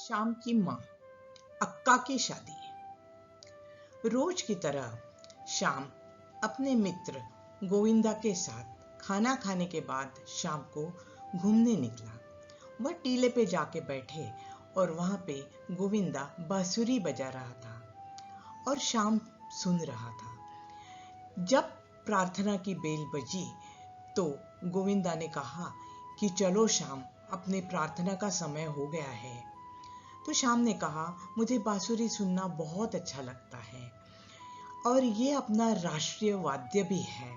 शाम की माँ अक्का की शादी। रोज की तरह शाम अपने मित्र गोविंदा के साथ खाना खाने के बाद शाम को घूमने निकला। वह टीले पे जाके बैठे और वहां पे गोविंदा बांसुरी बजा रहा था और शाम सुन रहा था। जब प्रार्थना की बेल बजी तो गोविंदा ने कहा कि चलो शाम, अपने प्रार्थना का समय हो गया है। तो शाम ने कहा, मुझे बांसुरी सुनना बहुत अच्छा लगता है और ये अपना राष्ट्रीय वाद्य भी है,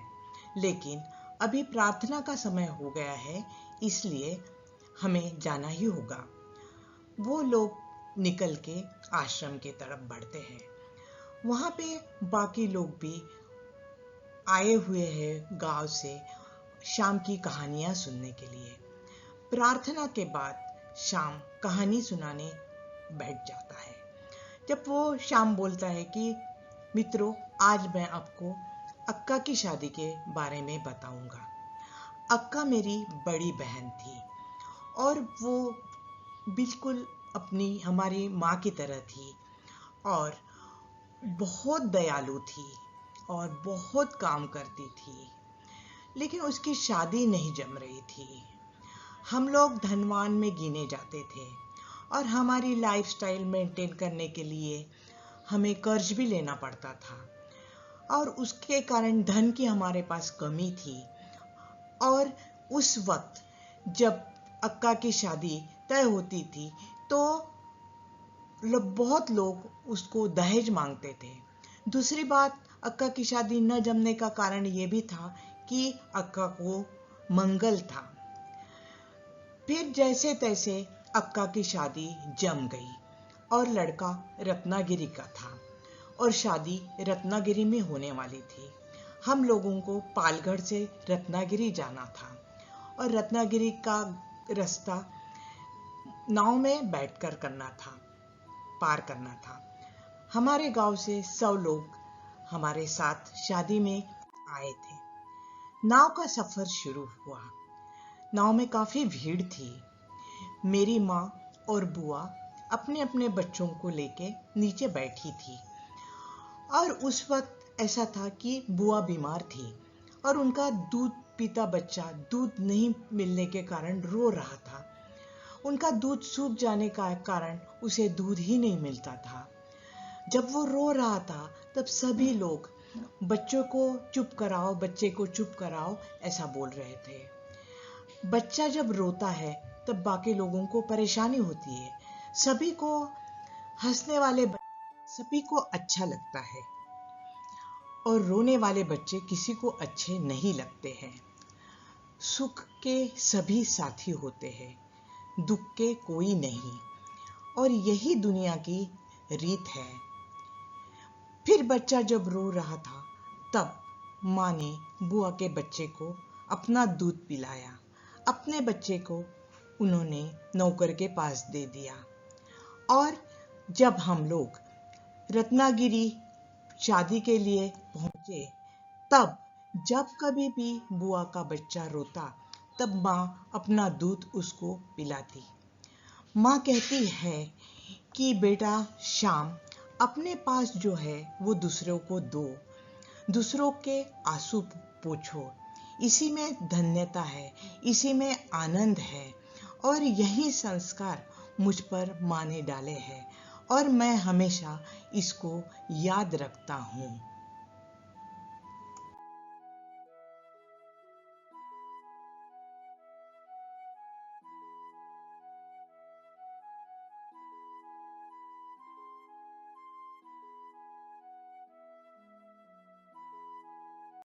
लेकिन अभी प्रार्थना का समय हो गया है, इसलिए हमें जाना ही होगा। वो लोग निकल के आश्रम की तरफ बढ़ते हैं। वहां पे बाकी लोग भी आए हुए हैं गांव से शाम की कहानियां सुनने के लिए। प्रार्थना के बाद शाम कहानी सुनाने बैठ जाता है। जब वो शाम बोलता है कि मित्रों, आज मैं आपको अक्का की शादी के बारे में बताऊंगा। अक्का मेरी बड़ी बहन थी और वो बिल्कुल अपनी हमारी माँ की तरह थी और बहुत दयालु थी और बहुत काम करती थी, लेकिन उसकी शादी नहीं जम रही थी। हम लोग धनवान में गिने जाते थे और हमारी लाइफस्टाइल मेंटेन करने के लिए हमें कर्ज भी लेना पड़ता था और उसके कारण धन की हमारे पास कमी थी। और उस वक्त जब अक्का की शादी तय होती थी तो बहुत लोग उसको दहेज मांगते थे। दूसरी बात, अक्का की शादी न जमने का कारण ये भी था कि अक्का को मंगल था। फिर जैसे तैसे अक्का की शादी जम गई और लड़का रत्नागिरी का था और शादी रत्नागिरी में होने वाली थी। हम लोगों को पालगढ़ से रत्नागिरी जाना था और रत्नागिरी का रास्ता नाव में बैठकर पार करना था। हमारे गांव से 100 लोग हमारे साथ शादी में आए थे। नाव का सफर शुरू हुआ। नाव में काफी भीड़ थी। मेरी माँ और बुआ अपने अपने बच्चों को लेके नीचे बैठी थी और उस वक्त ऐसा था कि बुआ बीमार थी और उनका दूध पीता बच्चा दूध नहीं मिलने के कारण रो रहा था। उनका दूध सूख जाने का कारण उसे दूध ही नहीं मिलता था। जब वो रो रहा था तब सभी लोग बच्चों को चुप कराओ, बच्चे को चुप कराओ, ऐसा बोल रहे थे। बच्चा जब रोता है तब बाकी लोगों को परेशानी होती है। सभी को हंसने वाले सभी को अच्छा लगता है और रोने वाले बच्चे किसी को अच्छे नहीं लगते हैं। सुख के सभी साथी होते हैं, दुख के कोई नहीं, और यही दुनिया की रीत है। फिर बच्चा जब रो रहा था तब माँ ने बुआ के बच्चे को अपना दूध पिलाया। अपने बच्चे को उन्होंने नौकर के पास दे दिया। और जब हम लोग रत्नागिरी शादी के लिए पहुंचे तब जब कभी भी बुआ का बच्चा रोता तब माँ अपना दूध उसको पिलाती। माँ कहती है कि बेटा शाम, अपने पास जो है वो दूसरों को दो, दूसरों के आंसू पोंछो, इसी में धन्यता है, इसी में आनंद है। और यही संस्कार मुझ पर माँ ने डाले हैं और मैं हमेशा इसको याद रखता हूँ।